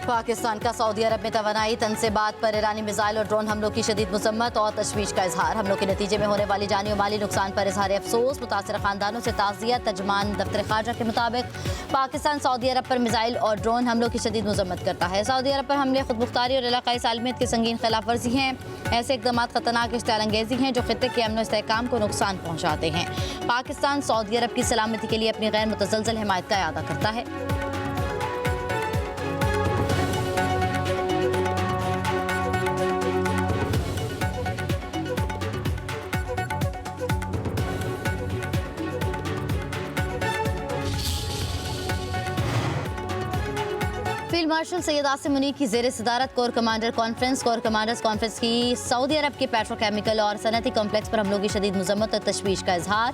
पाकिस्तान का सऊदी अरब में तवानाई तनसीबात पर ईरानी मिसाइल और ड्रोन हमलों की शदीद मजम्मत और तशवीश का इजहार। हमलों के नतीजे में होने वाली जानी और माली नुकसान पर इजहार अफसोस। मुतासर खानदानों से ताज़ियत। तर्जुमान दफ्तर खारजा के मुताबिक पाकिस्तान सऊदी अरब पर मिसाइल और ड्रोन हमलों की शदीद मजम्मत करता है। सऊदी अरब पर हमले खुद मुख्तारी और इलाकाई सालमियत की संगीन खिलाफ वर्जी हैं। ऐसे इकदाम खतरनाक इश्तियाल अंगेजी हैं जो खित्ते के अमन इस्तेहकाम को नुकसान पहुँचाते हैं। पाकिस्तान सऊदी अरब की सलामती के लिए अपनी गैर मुतज़लज़ल हिमायत का इरादा करता है। फील्ड मार्शल सैयद आसिम मुनीर की ज़ेर सदारत कोर कमांडर्स कॉन्फ्रेंस की सऊदी अरब के पेट्रोकेमिकल और सनती कॉम्प्लेक्स पर हमलों की शदीद मजम्मत और तशवीश का इजहार।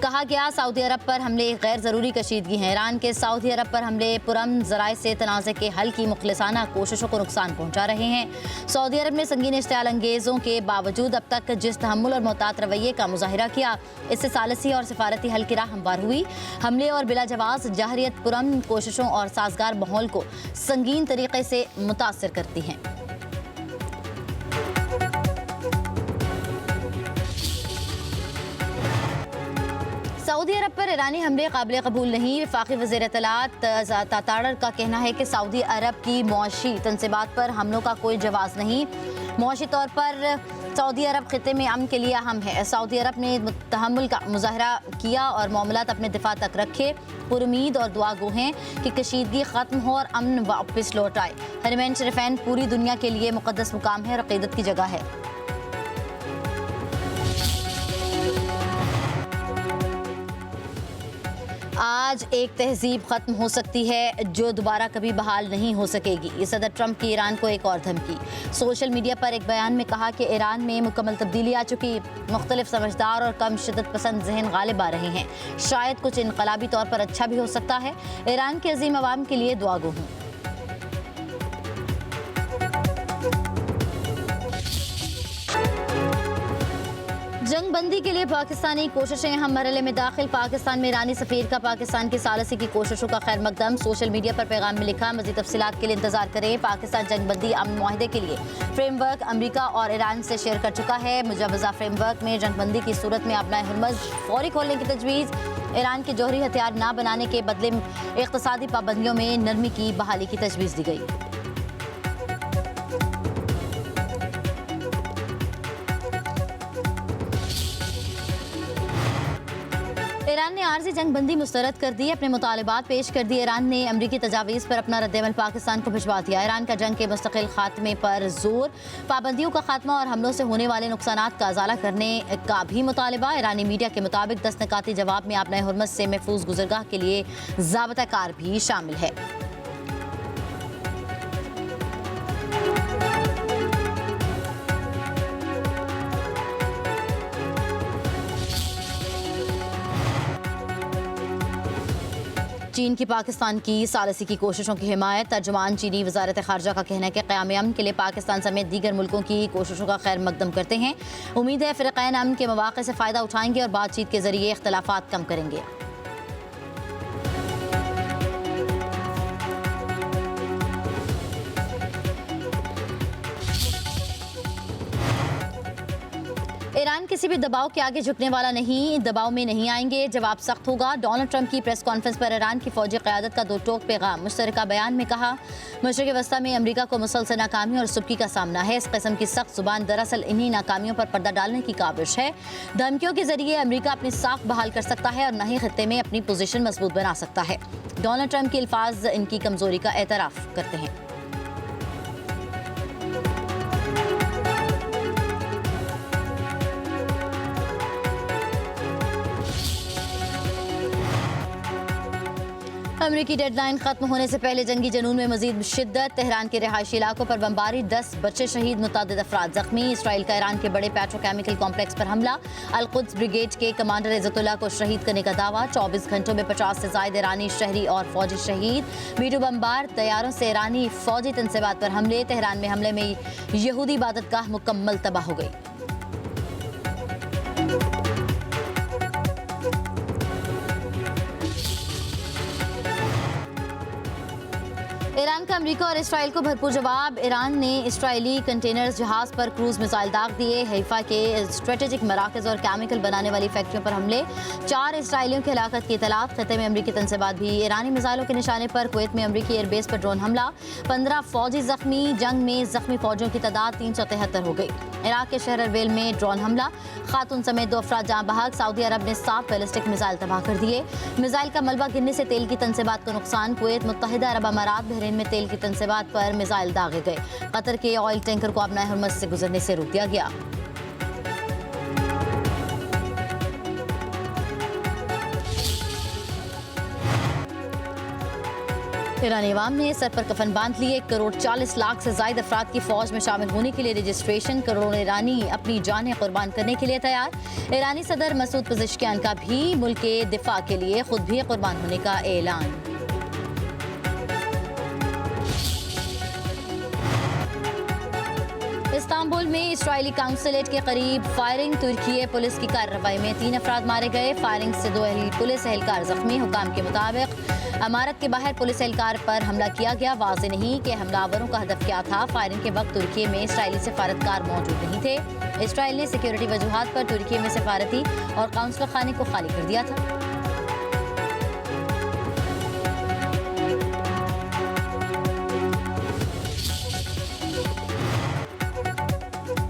कहा गया सऊदी अरब पर हमले गैर ज़रूरी कशीदगी हैं। ईरान के सऊदी अरब पर हमले पुरअमन ज़राए से तनाज़े के हल की मुखलिसाना कोशिशों को नुकसान पहुँचा रहे हैं। सऊदी अरब ने संगीन इश्तियाल अंगेज़ों के बावजूद अब तक जिस तहम्मुल और मोहतात रवैये का मुजाहिरा किया, इससे सालसी और सिफारती हल की राह हमवार हुई। हमले और बिला जवाज़ जाहरियत पुरअमन कोशिशों और साजगार माहौल को संगीन तरीके से मुतासिर करती हैं। सऊदी अरब पर ईरानी हमले काबिल कबूल नहीं। वफाकी वज़ीर इत्तलात ताताड़र का कहना है कि सऊदी अरब की मुआशी तनसीबात पर हमलों का कोई जवाज़ नहीं। मुआशी तौर पर सऊदी अरब खित्ते में अमन के लिए अहम है। सऊदी अरब ने तहम्मुल का मुजाहरा किया और मामलात अपने दिफा तक रखे। पुरुमीद और दुआ गो हैं कि कशीदगी ख़त्म हो और अमन वापस लौट आए। हरमैन शरीफैन पूरी दुनिया के लिए मुक़द्दस मुकाम है और अक़ीदत की जगह है। आज एक तहजीब ख़त्म हो सकती है जो दोबारा कभी बहाल नहीं हो सकेगी। ये सदर ट्रंप की ईरान को एक और धमकी। सोशल मीडिया पर एक बयान में कहा कि ईरान में मुकम्मल तब्दीली आ चुकी। मुख्तलिफ समझदार और कम शिद्दत पसंद जहन गालिब आ रहे हैं। शायद कुछ इनकलाबी तौर पर अच्छा भी हो सकता है। ईरान के अजीम अवाम के लिए दुआ गो हूँ। जंग बंदी के लिए पाकिस्तानी कोशिशें अहम मरहले में दाखिल। पाकिस्तान में ईरानी सफीर का पाकिस्तान की सालसी की कोशिशों का खैर मकदम। सोशल मीडिया पर पैगाम में लिखा, मज़ीद तफसीलात के लिए इंतजार करें। पाकिस्तान जंग बंदी अमन मुआहदे के लिए फ्रेमवर्क अमरीका और ईरान से शेयर कर चुका है। मुजवज़ा फ्रेमवर्क में जंग बंदी की सूरत में अपना हुर्मज़ फौरी खोलने की तजवीज़, ईरान के जौहरी हथियार न बनाने के बदले इक़्तिसादी पाबंदियों में नरमी की बहाली की तजवीज़ दी गई। ईरान ने आर्जी जंग बंदी मुस्तरद कर दी। अपने मुतालबात पेश कर दिए। ईरान ने अमरीकी तजावीज़ पर अपना रद्दअमल पाकिस्तान को भिजवा दिया। ईरान का जंग के मुस्तकिल खात्मे पर जोर, पाबंदियों का खात्मा और हमलों से होने वाले नुकसानात का अजाला करने का भी मुतालबा। ईरानी मीडिया के मुताबिक 10 निकाती जवाब में अपना हुर्मज़ से महफूज गुज़रगाह के लिए ज़ाब्ता कार भी शामिल है। चीन की पाकिस्तान की सालसी की कोशिशों की हिमायत। तर्जुमान चीनी वज़ारत ख़ारजा का कहना है कि क़याम अमन के लिए पाकिस्तान समेत दीगर मुल्कों की कोशिशों का खैर मकदम करते हैं। उम्मीद है फ़िरक़ैन अमन के मौक़े से फ़ायदा उठाएंगे और बातचीत के ज़रिए इख्तिलाफ़ात कम करेंगे। ईरान किसी भी दबाव के आगे झुकने वाला नहीं, दबाव में नहीं आएंगे, जवाब सख्त होगा। डोनाल्ड ट्रंप की प्रेस कॉन्फ्रेंस पर ईरान की फौजी क़यादत का दो टोक पैगाम। मुश्तरका बयान में कहा, मशरिक़ वस्ता में अमरीका को मुसलसल नाकामी और सुबकी का सामना है। इस किस्म की सख्त जुबान दरअसल इन्हीं नाकामियों पर पर्दा डालने की काबिश है। धमकियों के जरिए अमरीका अपनी साख बहाल कर सकता है और नए खित्ते में अपनी पोजीशन मजबूत बना सकता है। डोनाल्ड ट्रंप के अल्फाज इनकी कमजोरी का एतराफ़ करते हैं। अमरीकी डेडलाइन खत्म होने से पहले जंगी जनून में मजीद शिद्दत। तेहरान के रिहायशी इलाकों पर बमबारी, 10 बच्चे शहीद, मुतअद्दिद अफराद जख्मी। इसराइल का ईरान के बड़े पेट्रोकेमिकल कॉम्प्लेक्स पर हमला। अल-कुद्स ब्रिगेड के कमांडर इज़्ज़तुल्लाह को शहीद करने का दावा। 24 घंटों में 50 से ज़ायद ईरानी शहरी और फौजी शहीद। बीटू बमबार तैयारों से ईरानी फौजी तनसीबात पर हमले। तेहरान में हमले में यहूदी इबादतगाह मुकम्मल तबाह हो गई। ईरान का अमेरिका और इसराइल को भरपूर जवाब। ईरान ने इसराइली कंटेनर जहाज पर क्रूज मिसाइल दाग दिए। हैफा के स्ट्रेटेजिक मराकज और केमिकल बनाने वाली फैक्ट्रियों पर हमले। 4 इसराइलियों की हलाकत की इतलात। खत्े में अमरीकी तनसीबात भी। ईरानी मिसाइलों के निशाने पर कुवैत में अमरीकी एयरबेस पर ड्रोन हमला। 15 फौजी जख्मी। जंग में जख्मी फौजियों की तादाद 373 हो गई। इराक के शहर अरबेल में ड्रोन हमला। खातून समेत 2 अफराद जाँ बहक। सऊदी अरब ने 7 बैलिस्टिक मिसाइल तबाह कर दिए। मिसाइल का मलबा गिरने से तेल की तनसीबात को नुकसान। कुवैत, मुत्तहिदा अरब अमारात, बहरीन में तेल की तनसीबात पर मिसाइल दागे गए। कतर के ऑयल टैंकर को अपना हुर्मुज़ से गुजरने से रोक दिया गया। ईरानी अवाम ने सर पर कफन बांध लिए। 1 करोड़ 40 लाख से ज्यादा अफराद की फौज में शामिल होने के लिए रजिस्ट्रेशन। करोड़ों ईरानी अपनी जानें कुर्बान करने के लिए तैयार। ईरानी सदर मसूद पज़ेश्कियान का भी मुल्क के दिफा के लिए खुद भी कुर्बान होने का ऐलान। इस्तांबुल में इसराइली काउंसलेट के करीब फायरिंग। तुर्की पुलिस की कार्रवाई में 3 अफराद मारे गए। फायरिंग से 2 पुलिस एहलकार जख्मी। हुकाम के मुताबिक इमारत के बाहर पुलिस एहलकार पर हमला किया गया। वाज़ेह नहीं कि हमलावरों का हदफ क्या था। फायरिंग के वक्त तुर्की में इसराइली सफारतकार मौजूद नहीं थे। इसराइल ने सिक्योरिटी वजूहात पर तुर्की में सफारती और काउंसलर खाने को खाली कर दिया था।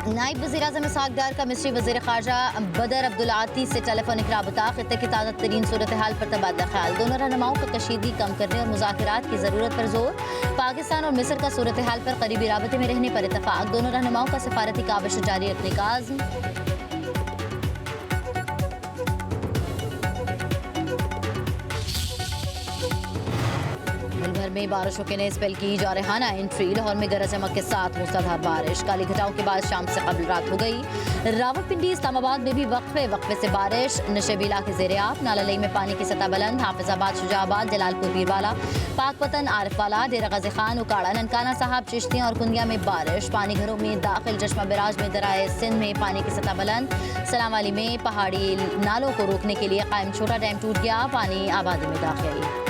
नायब वज़ीर-ए-आज़म इसहाक डार का मिस्री वज़ीर ख़ारजा बदर अब्दुल-आती से टेलीफोनिक राबता। खित्ते की ताज़ा तरीन सूरत हाल पर तबादला ख्याल। दोनों रहनुमाओं का कशीदगी कम करने और मुज़ाकरात की ज़रूरत पर जोर। पाकिस्तान और मिस्र का सूरत हाल पर करीबी राबते में रहने पर इत्तफ़ाक़। दोनों रहनुमाओं का सफारती काविश जारी रखने का आज़्म। में बारिशों के नए स्पेल की जारहाना एंट्री। लाहौर में गरज चमक के साथ मूसलाधार बारिश। काली घटाओं के बाद शाम से कबल रात हो गई। रावलपिंडी इस्लामाबाद में भी वक्फे से बारिश। नशेबी इलाके ज़ेर-ए-आब। नाला में पानी की सतह बुलंद। हाफिजाबाद, शुजाबाद, जलालपुर, बीरवाला, पाकपतन, आरिफवाला, डेरा गाजी खान, उकाड़ा, ननकाना साहब, चिश्तियाँ और कुंदिया में बारिश। पानी घरों में दाखिल। चश्मा बिराज में दराए सिंध में पानी की सतह बुलंद। सलामवाली में पहाड़ी नालों को रोकने के लिए कायम छोटा डैम टूट गया। पानी आबादी में दाखिल।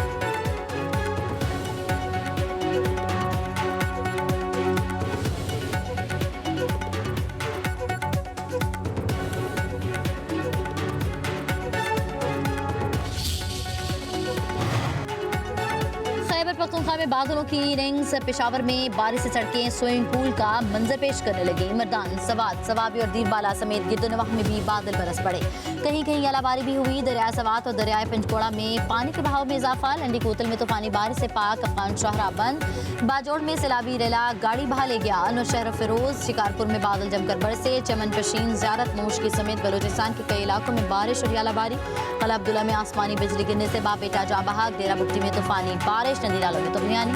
पख्तूनख्वा में बादलों की रिंग्स। पेशावर में बारिश से सड़कें स्विमिंग पूल का मंजर पेश करने लगी। मर्दान, सवात, सवाबी और दीरबाला समेत गिरदोनवाह में भी बादल बरस पड़े। कहीं कहीं अलाबारी भी हुई। दरिया सवात और दरिया पंचकोड़ा में पानी के बहाव में इजाफा। लंडी कोतल में तूफानी बारिश से पाक अफगान शाहरा बंद। बाजोड़ में सैलाबी रेला गाड़ी बहा ले गया। नौशहर फिरोज। शिकारपुर में बादल जमकर बरसे। चमन पशीन, ज़ियारत, मोशकी समेत बलोचिस्तान के कई इलाकों में बारिश और अलाबारी। कला अब्दुल्ला में आसमानी बिजली गिरने से बाप बेटा जाँ बहक। डेरा बुट्टी में तूफानी बारिश। नदी नालों में तुफियानी।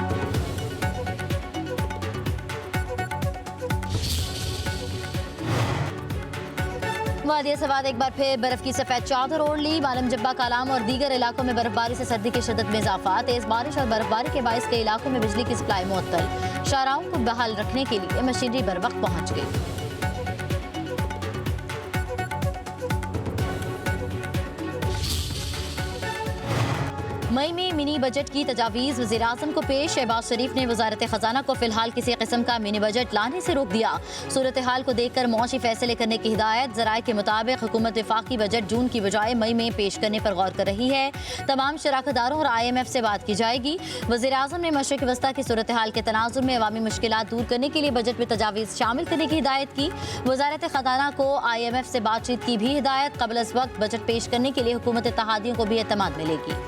वादिया सवाद एक बार फिर बर्फ की सफेद चादर ओढ़ ली। मालम जब्बा, कालाम और दीगर इलाकों में बर्फबारी से सर्दी की शिद्दत में इजाफा। तेज बारिश और बर्फबारी के बायस कई इलाकों में बिजली की सप्लाई मुअत्तल। शाहराओं को बहाल रखने के लिए मशीनरी बर वक्त पहुंच गई। मई में मिनी बजट की तजावीज़ वज़ीर-ए-आज़म को पेश। शहबाज शरीफ ने वज़ारत ख़जाना को फिलहाल किसी किस्म का मिनी बजट लाने से रोक दिया। सूरत हाल को देखकर मौशी फैसले करने की हिदायत। ज़राए के मुताबिक हुकूमत वफाकी बजट जून की बजाय मई में पेश करने पर गौर कर रही है। तमाम शराकतदारों और IMF से बात की जाएगी। वज़ीर-ए-आज़म ने मशरिक़ वस्ता की सूरत हाल के तनाज़ुर में अवामी मुश्किलात दूर करने के लिए बजट में तजावीज़ शामिल करने की हिदायत की। वज़ारत ख़जाना को IMF से बातचीत की भी हिदायत। क़ब्ल अज़ वक्त बजट पेश करने के लिए हुकूमत इत्तेहादियों को भी एतमाद मिलेगी।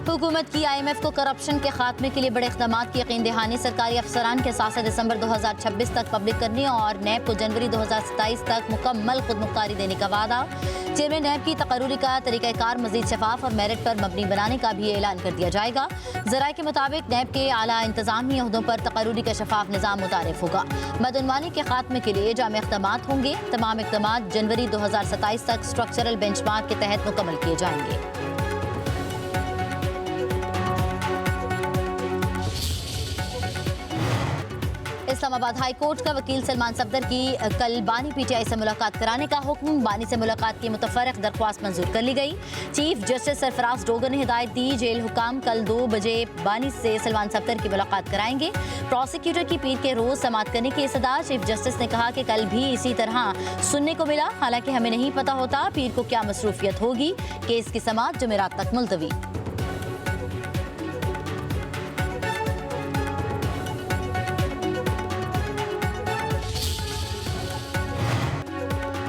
हुकूमत की IMF को करप्शन के खात्मे के लिए बड़े इक़दाम की यकीन दहानी। सरकारी अफसरान के 7 दिसंबर 2026 तक पब्लिक करने और नैब को जनवरी 2027 तक मुकम्मल खुदमुख्तारी देने का वादा। चेयरमैन नैब की तकर्रुरी का तरीक़ाकार मज़ीद शफाफ और मेरिट पर मबनी बनाने का भी ऐलान कर दिया जाएगा। ज़राए के मुताबिक नैब के आला इंतज़ामी अहदों पर तकर्रुरी का शफाफ निज़ाम मुतारिफ होगा। बदउनवानी के खात्मे के लिए जामे इक़दाम होंगे। तमाम इक़दाम जनवरी 2027 तक स्ट्रक्चरल बेंचमार्क के तहत मुकम्मल किए जाएंगे। इस्लामाबाद हाई कोर्ट का वकील सलमान सफदर की कल बानी पीटीआई से मुलाकात कराने का हुक्म। बानी से मुलाकात की मुतफरक दरख्वास्त मंजूर कर ली गई। चीफ जस्टिस सरफराज डोगर ने हिदायत दी, जेल हुकाम कल 2 बजे बानी से सलमान सफदर की मुलाकात कराएंगे। प्रोसिक्यूटर की पीर के रोज समाअत करने की सदा। चीफ जस्टिस ने कहा कि कल भी इसी तरह सुनने को मिला, हालांकि हमें नहीं पता होता पीर को क्या मसरूफियत होगी। केस की समाअत जुमेरात तक मुलतवी।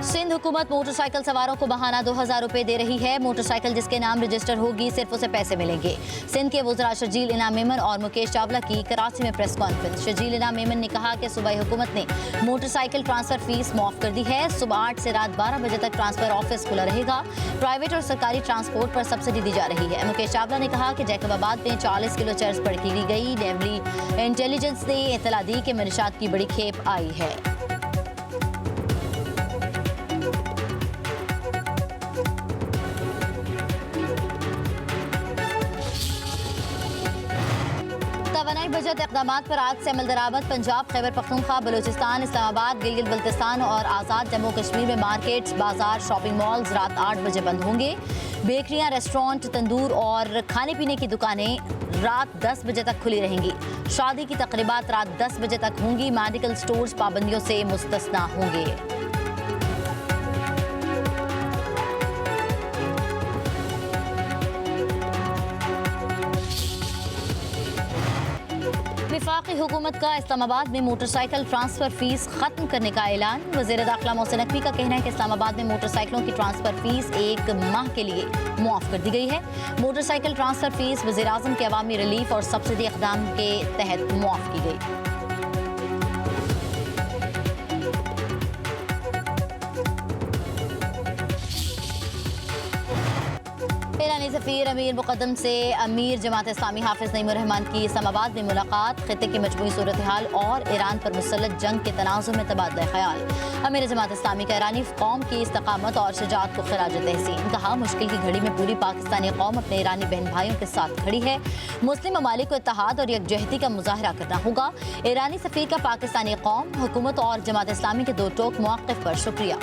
सिंध हुकूमत मोटरसाइकिल सवारों को बहाना 2000 रुपए दे रही है। मोटरसाइकिल जिसके नाम रजिस्टर होगी सिर्फ उसे पैसे मिलेंगे। सिंध के वज़रा शर्जील इनाम मेमन और मुकेश चावला की कराची में प्रेस कॉन्फ्रेंस। शर्जील इनाम मेमन ने कहा कि सूबाई हुकूमत ने मोटरसाइकिल ट्रांसफर फीस माफ कर दी है। सुबह 8 से रात 12 बजे तक ट्रांसफर ऑफिस खुला रहेगा। प्राइवेट और सरकारी ट्रांसपोर्ट पर सब्सिडी दी जा रही है। मुकेश चावला ने कहा कि जैकबाबाद में 40 किलो चर्च पड़की की गई। नेवली इंटेलिजेंस ने इतला दी कि मनशात की बड़ी खेप आई है। तवानाई बजट इक़दामात पर आज से अमल दरामद। पंजाब, खैबर पख्तूनख्वा, बलूचिस्तान, इस्लामाबाद, गिलगित बल्तिस्तान और आज़ाद जम्मू कश्मीर में मार्केट्स, बाजार, शॉपिंग मॉल्स रात 8 बजे बंद होंगे। बेकरियां, रेस्टोरेंट, तंदूर और खाने पीने की दुकानें रात 10 बजे तक खुली रहेंगी। शादी की तकरीबात रात 10 बजे तक होंगी। मेडिकल स्टोर्स पाबंदियों से मुस्तस्ना होंगे। वफाकी हुकूमत का इस्लामाबाद में मोटरसाइकिल ट्रांसफर फीस खत्म करने का ऐलान। वज़ीर दाखिला मोहसिन नकवी का कहना है कि इस्लामाबाद में मोटरसाइकिलों की ट्रांसफर फीस 1 माह के लिए मुआफ कर दी गई है। मोटरसाइकिल ट्रांसफर फीस वज़ीर आज़म के अवामी रिलीफ और सब्सिडी इक़दाम के तहत मुआफ की गई। ईरानी सफ़ीर अमीर मुक़द्दम से अमीर जमात इस्लामी हाफिज़ नईमुर रहमान की इस्लामाबाद में मुलाकात। खित्ते की मजमूई सूरत हाल और ईरान पर मुसल्लत जंग के तनाज़ुर में तबादला ख्याल। अमीर जमात इस्लामी का ईरानी कौम की इस्तकामत और शुजाअत को खिराज तहसीन। कहा, मुश्किल की घड़ी में पूरी पाकिस्तानी कौम अपने ईरानी बहन भाइयों के साथ खड़ी है। मुस्लिम ममालिक को इत्तेहाद और यकजहती का मुजाहरा करना होगा। ईरानी सफ़ीर का पाकिस्तानी कौम, हुकूमत और जमात इस्लामी के दो टोक मौक़िफ़ पर शुक्रिया।